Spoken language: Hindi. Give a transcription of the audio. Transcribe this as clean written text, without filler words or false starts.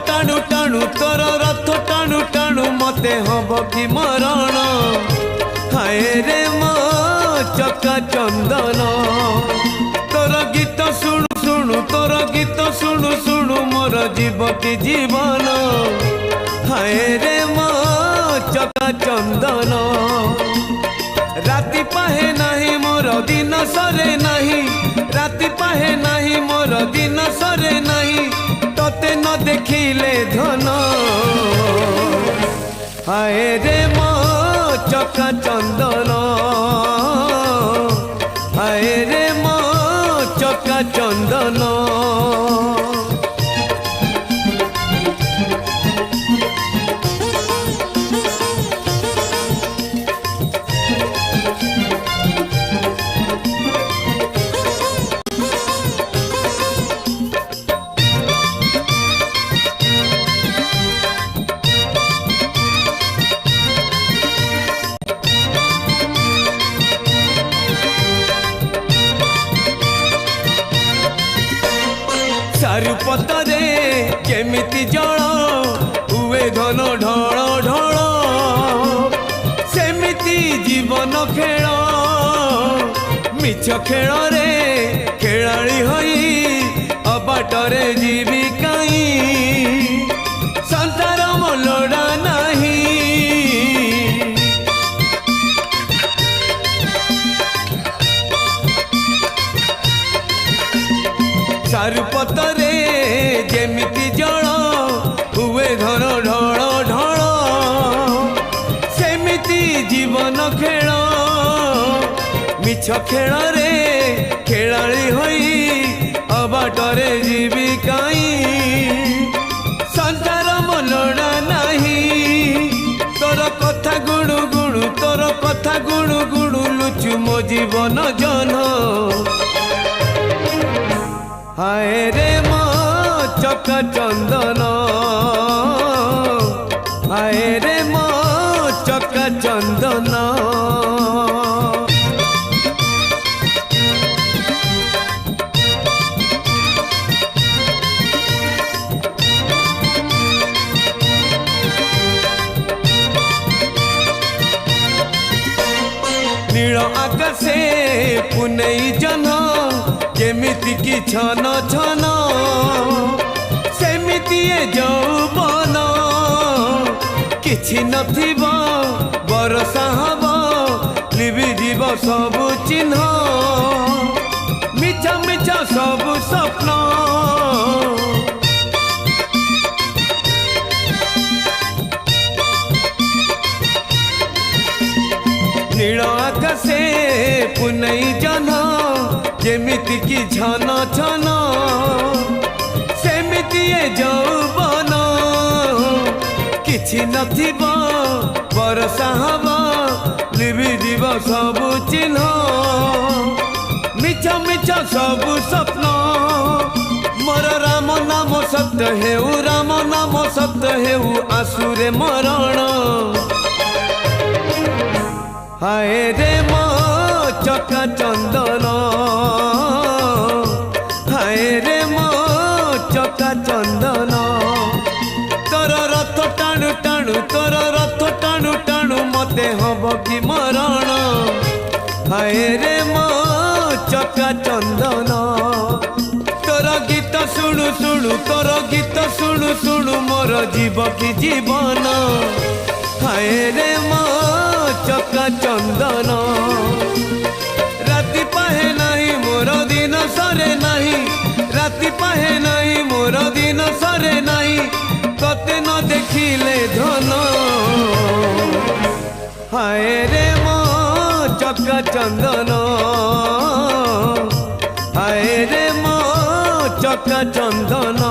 टाणु टाणु तोर रथ टाणु टाणु मते हब कि मरण हाय रे मो चका चंदन तोर गीत शुणु शुणु तोर गीत शुणु शुणु मोर जीव कि जीवन हाय रे मो चका चंदन राति पाहे नहीं मोर दिन सरे नहीं राति पाहे नहीं मोर दिन सरे नहीं तोते न देखिले धन हाय रे मो चका चंदन हाय रे मो चका चंदन चारुपतरे केमिति जल हुए घन ढल ढल सेमिति जीवन खेल मिछ खेल रे खेलाड़ी होई अबाटरे जीवी काई संसार मोलड़ा नहीं चारुपतरे जेमिति जल हुए घर ढल ढल सेमिति जीवन खेल मिछ खेल रे खेलाड़ी होई अबाटरे जीवी काई संसार मोलड़ा नहीं तोर कथा गुणु गुणु तोर कथा गुणु गुणु लुचु मो जीवन जन हाय रे मो चका चंदन हाय रे मो चका चंदन नील आकाशे पुनई जन जेमिति की छन छन सेमिति यौवन किछि नथिब बरसा हब लिभि जीव सब चिन्ह मिछ मिछ सब स्वप्न नील आकाशे पुनई जन जेमिति की छन छन सेमिति यौवन किछि नथिब बरसा हब लिभि जीव सब चिन्ह मिछ मिछ सब स्वप्न मोर राम नाम सत्य हेउ राम नाम सत्य हेउ आसुरे मरण हाय रे मो चका चंदन हाय रे मो चका चंदन तोर रथ टाणु टाणु तोर रथ टाणु टाणु मते हब कि मरण हाय रे मो चका चंदन तोर गीत शुणु शुणु तोर गीत शुणु शुणु मोर जीव कि जीवन हाय रे मो चका चंदन राति पाहे नहीं मोर दिन सरे नहीं राति पाहे नहीं मोर दिन सरे नहीं तोते न देखिले धन हाय रे मो चका चंदन हाय रे मो चका चंदन।